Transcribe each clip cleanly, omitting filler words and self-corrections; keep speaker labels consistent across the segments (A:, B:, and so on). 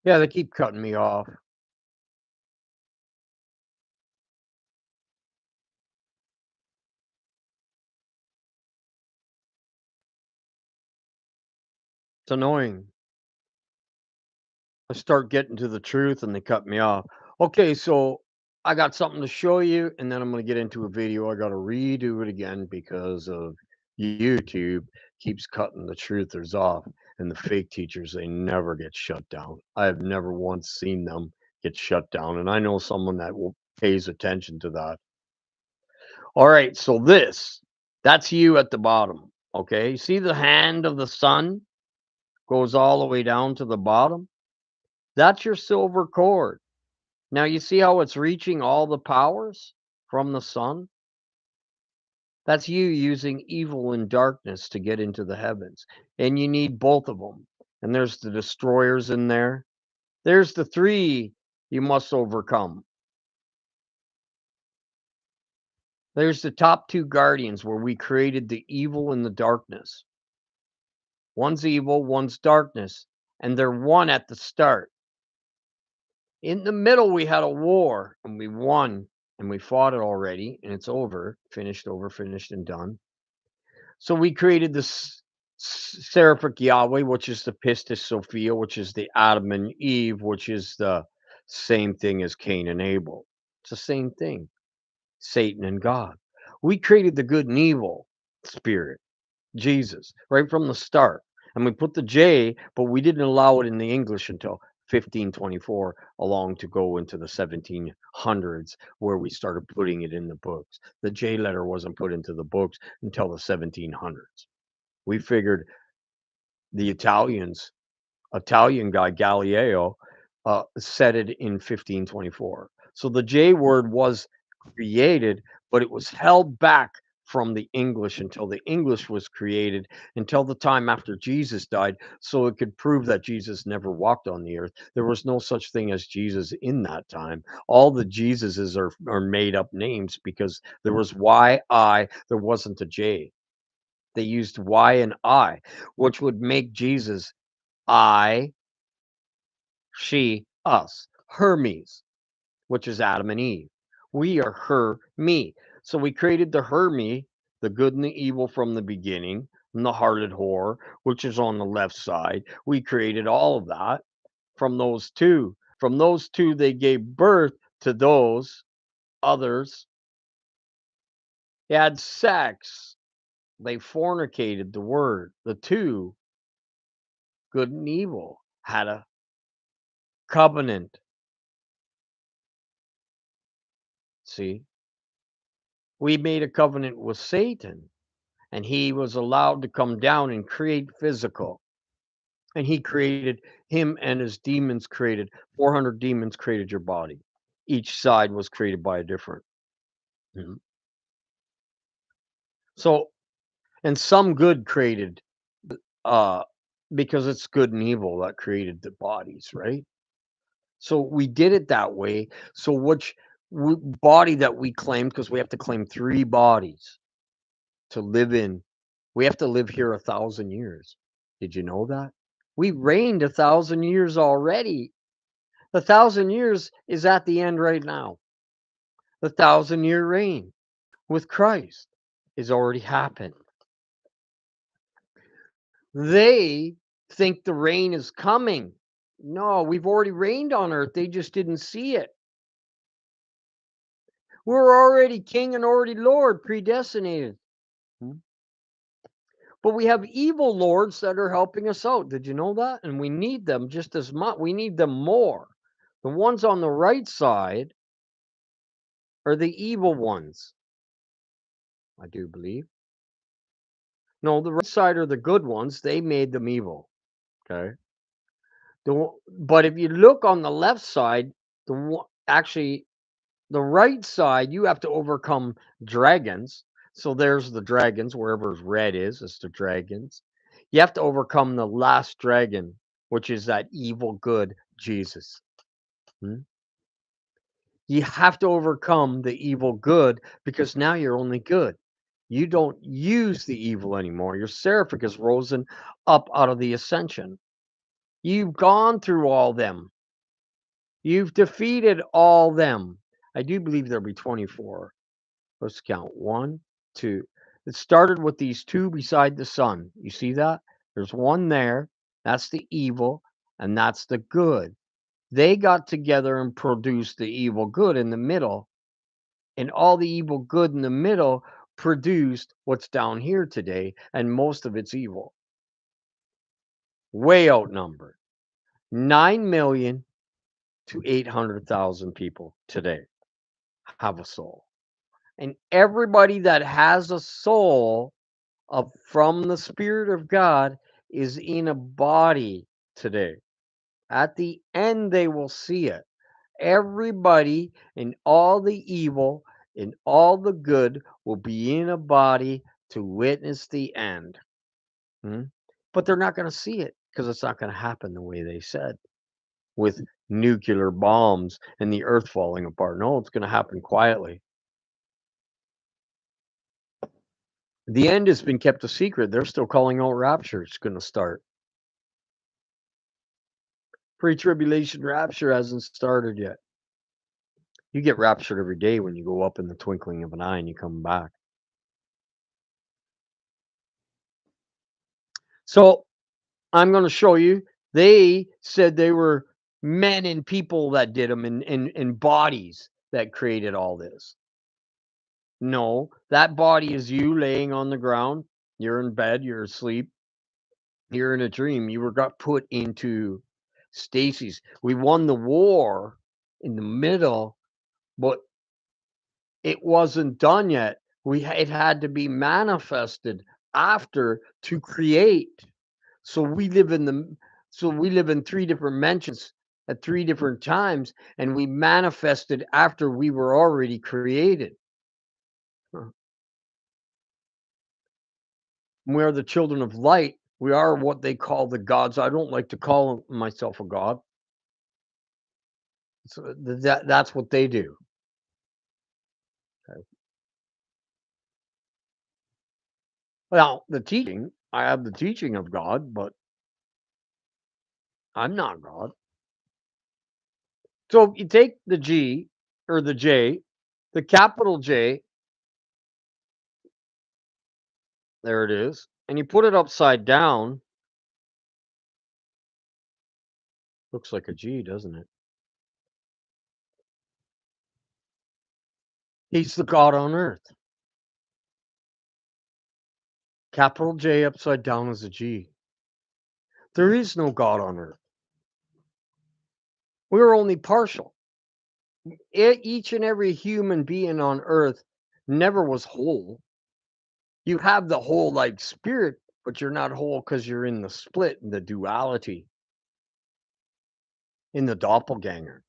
A: Yeah, they keep cutting me off. It's annoying. I start getting to the truth and they cut me off. Okay, so I got something to show you, and then I'm going to get into a video. I got to redo it again because of YouTube keeps cutting the truthers off, and the fake teachers, they never get shut down. I have never once seen them get shut down, and I know someone that will pays attention to that. All right, so that's you at the bottom. Okay, see the hand of the sun goes all the way down to the bottom. That's your silver cord. Now you see how it's reaching all the powers from the sun? That's you using evil and darkness to get into the heavens. And you need both of them. And there's the destroyers in there. There's the three you must overcome. There's the top two guardians where we created the evil and the darkness. One's evil, one's darkness. And they're one at the start. In the middle, we had a war and we won and we fought it already and it's over, finished, and done. So we created this Seraphic Yahweh, which is the Pistis Sophia, which is the Adam and Eve, which is the same thing as Cain and Abel. It's the same thing, Satan and God. We created the good and evil spirit, Jesus, right from the start. And we put the J, but we didn't allow it in the English until 1524, along to go into the 1700s, where we started putting it in the books. The J letter wasn't put into the books until the 1700s. We figured the Italian guy Galileo said it in 1524. So the J word was created, but it was held back from the English until the English was created, until the time after Jesus died, so it could prove that Jesus never walked on the earth. There was no such thing as Jesus in that time. All the Jesuses are made up names because there was Y, I, there wasn't a J. They used Y and I, which would make Jesus I, she, us. Hermes, which is Adam and Eve. We are her, me. So we created the her, me, the good and the evil from the beginning, and the hearted whore, which is on the left side. We created all of that from those two. From those two, they gave birth to those others. They had sex. They fornicated the word. The two, good and evil, had a covenant. See, we made a covenant with Satan, and he was allowed to come down and create physical. And he created him and his demons created 400 demons created your body. Each side was created by a different. Mhm. So, and some good created, uh, because it's good and evil that created the bodies, right? So we did it that way. So which body that we claimed, because we have to claim three bodies to live in. We have to live here 1,000 years. Did you know that? We reigned 1,000 years already. The 1,000 years is at the end right now. The 1,000 year reign with Christ is already happened. They think the reign is coming. No, we've already reigned on earth. They just didn't see it. We're already king and already Lord, predestinated. Hmm? But we have evil lords that are helping us out. Did you know that? And we need them just as much. We need them more. The ones on the right side are the evil ones, I do believe. No, the right side are the good ones. They made them evil. Okay. But if you look on the left side, actually the right side, you have to overcome dragons. So there's the dragons. Wherever red is, it's the dragons. You have to overcome the last dragon, which is that evil good Jesus. Hmm? You have to overcome the evil good because now you're only good. You don't use the evil anymore. Your seraphic is risen up out of the ascension. You've gone through all them. You've defeated all them. I do believe there'll be 24. Let's count. One, two. It started with these two beside the sun. You see that? There's one there. That's the evil, and that's the good. They got together and produced the evil good in the middle, and all the evil good in the middle produced what's down here today, and most of it's evil. Way outnumbered. 9 million to 800,000 people today have a soul. And everybody that has a soul of from the Spirit of God is in a body today. At the end, they will see it. Everybody and all the evil and all the good will be in a body to witness the end. Hmm? But they're not going to see it because it's not going to happen the way they said with nuclear bombs and the earth falling apart. No, it's going to happen quietly. The end has been kept a secret. They're still calling out rapture. It's going to start. Pre tribulation rapture hasn't started yet. You get raptured every day when you go up in the twinkling of an eye and you come back. So I'm going to show you. They said they were men and people that did them in bodies that created all this. No, that body is you laying on the ground. You're in bed. You're asleep. You're in a dream. You were got put into stasis. We won the war in the middle, but it wasn't done yet. It had to be manifested after to create. So we live in three different dimensions at three different times, and we manifested after we were already created. Huh. We are the children of light. We are what they call the gods. I don't like to call myself a god. So that's what they do. Okay. Well, the teaching, I have the teaching of God, but I'm not God. So if you take the G or the J, the capital J, there it is, and you put it upside down, looks like a G, doesn't it? He's the God on earth. Capital J upside down is a G. There is no God on earth. We're only partial. Each and every human being on earth never was whole. You have the whole like spirit, but you're not whole because you're in the split, in the duality, in the doppelganger.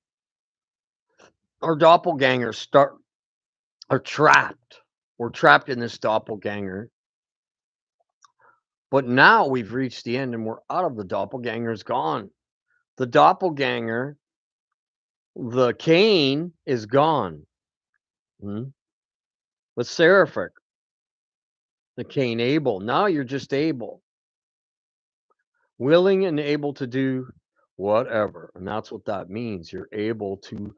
A: Our doppelgangers are trapped. We're trapped in this doppelganger. But now we've reached the end and we're out of the doppelganger's gone. The doppelganger, the Cain is gone. Hmm? The seraphic, the Cain Abel. Now you're just able, willing and able to do whatever. And that's what that means. You're able to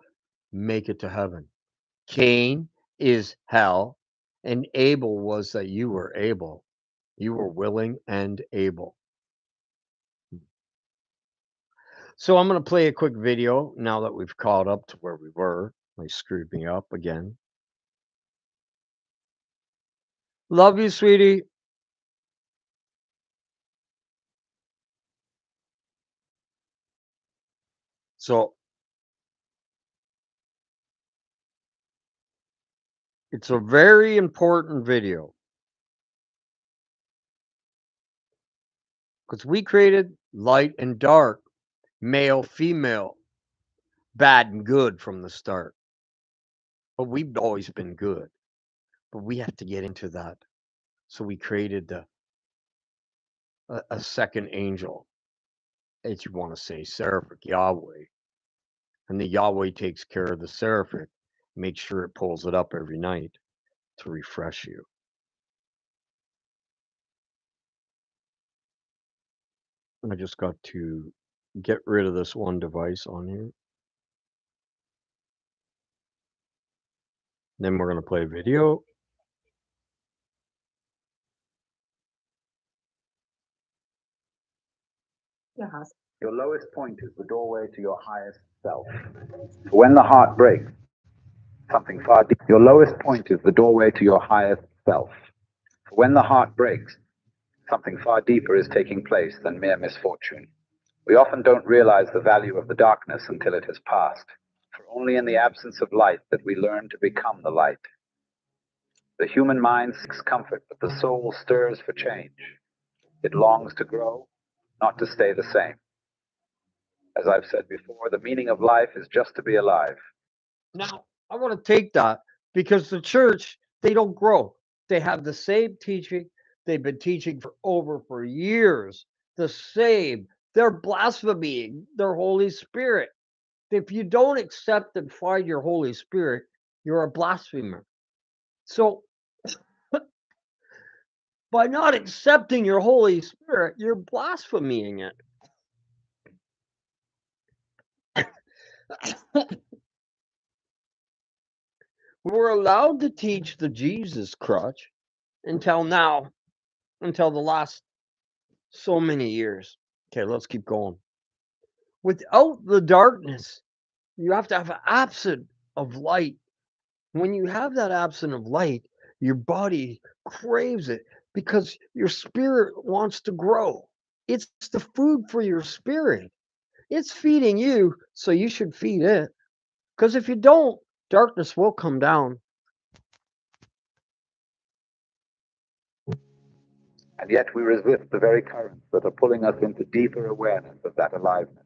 A: make it to heaven. Cain is hell, and Abel was that you were able. You were willing and able. So I'm going to play a quick video now that we've caught up to where we were. They screwed me up again. Love you, sweetie. So it's a very important video because we created light and dark, male, female, bad and good from the start. But we've always been good. But we have to get into that. So we created a second angel, as you want to say, seraphic Yahweh. And the Yahweh takes care of the seraphic, makes sure it pulls it up every night to refresh you. I just got to get rid of this one device on here. Then we're going to play a video.
B: Your lowest point is the doorway to your highest self. For when the heart breaks, something far deep. Your lowest point is the doorway to your highest self. For when the heart breaks, something far deeper is taking place than mere misfortune. We often don't realize the value of the darkness until it has passed. For only in the absence of light that we learn to become the light. The human mind seeks comfort, but the soul stirs for change. It longs to grow, not to stay the same. As I've said before, the meaning of life is just to be alive.
A: Now, I want to take that because the church, they don't grow. They have the same teaching. They've been teaching for years. The same. They're blaspheming their Holy Spirit. If you don't accept and find your Holy Spirit, you're a blasphemer. So, by not accepting your Holy Spirit, you're blaspheming it. We were allowed to teach the Jesus crutch until now, until the last so many years. Okay, let's keep going. Without the darkness, you have to have an absence of light. When you have that absence of light, your body craves it because your spirit wants to grow. It's the food for your spirit. It's feeding you, so you should feed it. Because if you don't, darkness will come down.
B: And yet we resist the very currents that are pulling us into deeper awareness of that aliveness.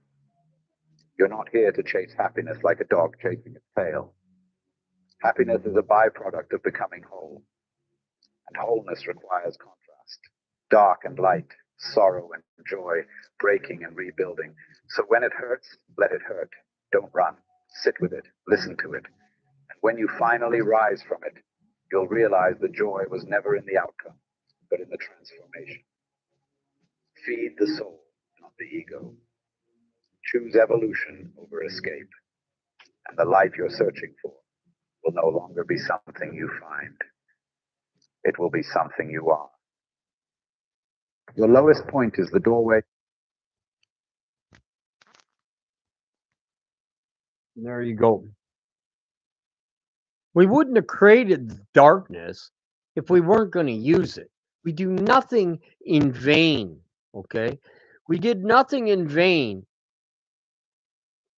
B: You're not here to chase happiness like a dog chasing its tail. Happiness is a byproduct of becoming whole, and wholeness requires contrast. Dark and light, sorrow and joy, breaking and rebuilding. So when it hurts, let it hurt. Don't run. Sit with it. Listen to it. And when you finally rise from it, you'll realize the joy was never in the outcome, but in the transformation. Feed the soul, not the ego. Choose evolution over escape, and the life you're searching for will no longer be something you find. It will be something you are. Your lowest point is the doorway.
A: There you go. We wouldn't have created darkness if we weren't going to use it. We do nothing in vain, okay? We did nothing in vain.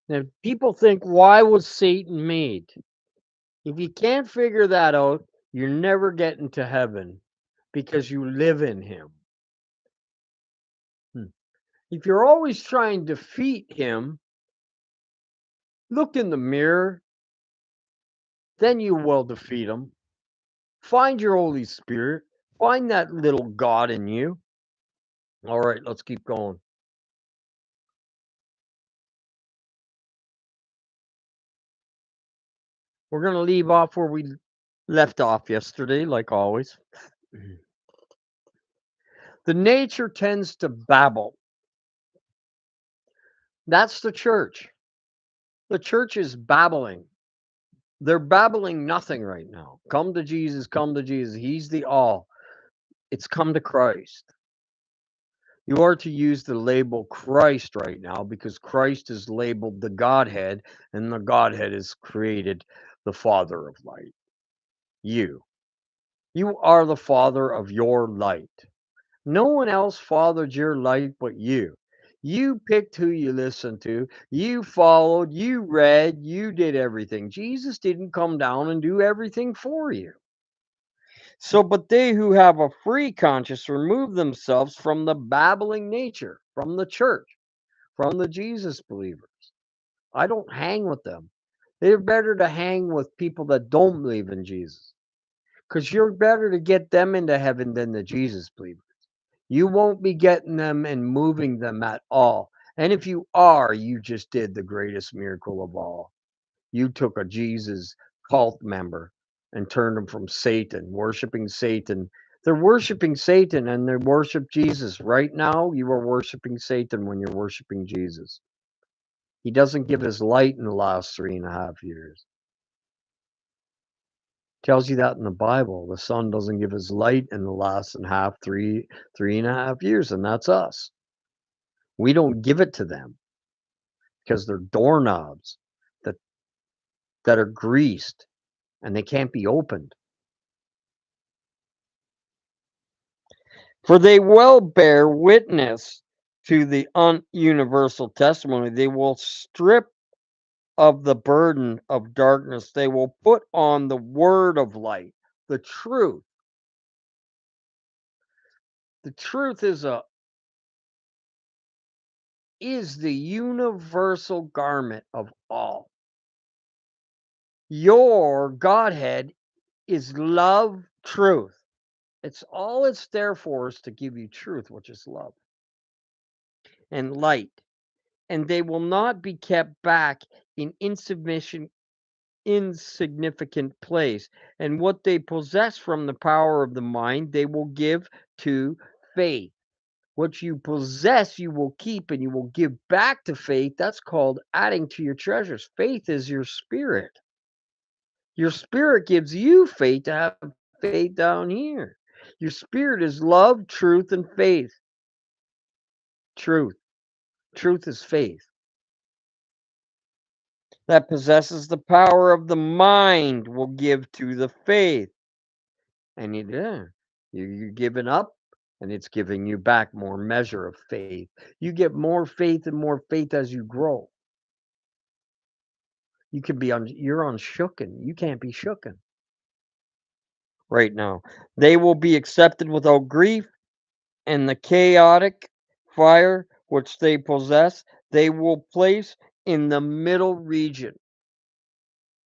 A: Now, people think, why was Satan made? If you can't figure that out, you're never getting to heaven because you live in him. Hmm. If you're always trying to defeat him, look in the mirror, then you will defeat him. Find your Holy Spirit, find that little God in you. All right, let's keep going. We're going to leave off where we left off yesterday, like always. The nature tends to babble. That's the church. The church is babbling. They're babbling nothing right now. Come to Jesus, come to Jesus. He's the all. It's come to Christ. You are to use the label Christ right now because Christ is labeled the Godhead, and the Godhead has created the Father of light. You. You are the Father of your light. No one else fathered your light but you. You picked who you listened to. You followed. You read. You did everything. Jesus didn't come down and do everything for you. So, but they who have a free conscience remove themselves from the babbling nature, from the church, from the Jesus believers. I don't hang with them. They're better to hang with people that don't believe in Jesus because you're better to get them into heaven than the Jesus believers. You won't be getting them and moving them at all. And if you are, you just did the greatest miracle of all. You took a Jesus cult member and turned them from Satan, worshiping Satan. They're worshiping Satan and they worship Jesus. Right now, you are worshiping Satan when you're worshiping Jesus. He doesn't give his light in the last 3.5 years. Tells you that in the Bible. The sun doesn't give his light in the last and half 3.5 years, and that's us. We don't give it to them because they're doorknobs that that are greased and they can't be opened. For they will bear witness to the universal testimony. They will strip of the burden of darkness. They will put on the word of light, the truth. The truth is the universal garment of all. Your Godhead is love, truth. It's all it's there for is to give you truth, which is love and light. And they will not be kept back in insignificant place. And what they possess from the power of the mind, they will give to faith. What you possess, you will keep and you will give back to faith. That's called adding to your treasures. Faith is your spirit. Your spirit gives you faith to have faith down here. Your spirit is love, truth, and faith. Truth. Truth is faith that possesses the power of the mind will give to the faith. And you're giving up and it's giving you back more measure of faith. You get more faith and more faith as you grow. You're unshooken. You can't be shooken right now. They will be accepted without grief and the chaotic fire which they possess, they will place in the middle region.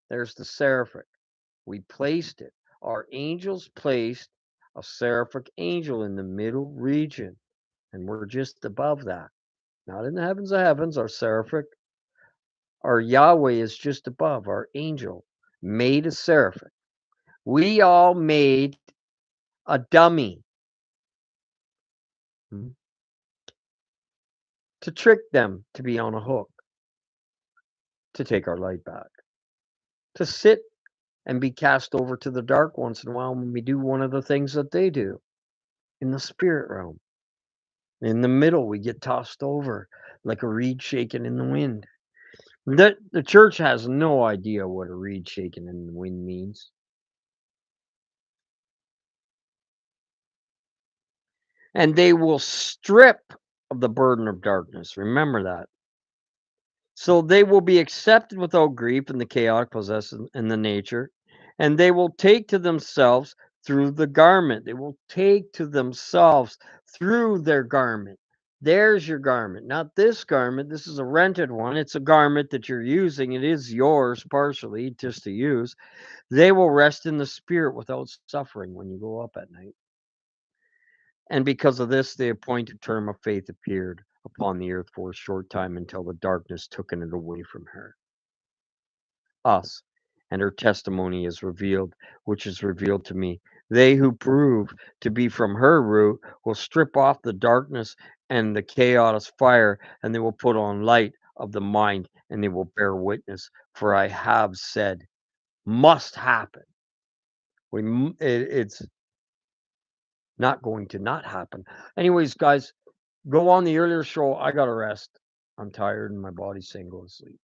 A: There's the seraphic. We placed it. Our angels placed a seraphic angel in the middle region, and we're just above that. Not in the heavens of heavens, our seraphic. Our Yahweh is just above, our angel made a seraphic. We all made a dummy hmm, to trick them to be on a hook, to take our light back, to sit and be cast over to the dark once in a while when we do one of the things that they do in the spirit realm. In the middle, we get tossed over like a reed shaken in the wind. The church has no idea what a reed shaken in the wind means. And they will strip of the burden of darkness. Remember that. So they will be accepted without grief in the chaotic possession in the nature, and they will take to themselves through the garment. They will take to themselves through their garment. There's your garment, not this garment. This is a rented one. It's a garment that you're using. It is yours partially just to use. They will rest in the spirit without suffering when you go up at night. And because of this, the appointed term of faith appeared upon the earth for a short time until the darkness took it away from her. Us, and her testimony is revealed, which is revealed to me. They who prove to be from her root will strip off the darkness and the chaos fire, and they will put on light of the mind, and they will bear witness. For I have said, must happen. It's not going to not happen. Anyways, guys, go on the earlier show. I got to rest. I'm tired and my body's saying go to sleep.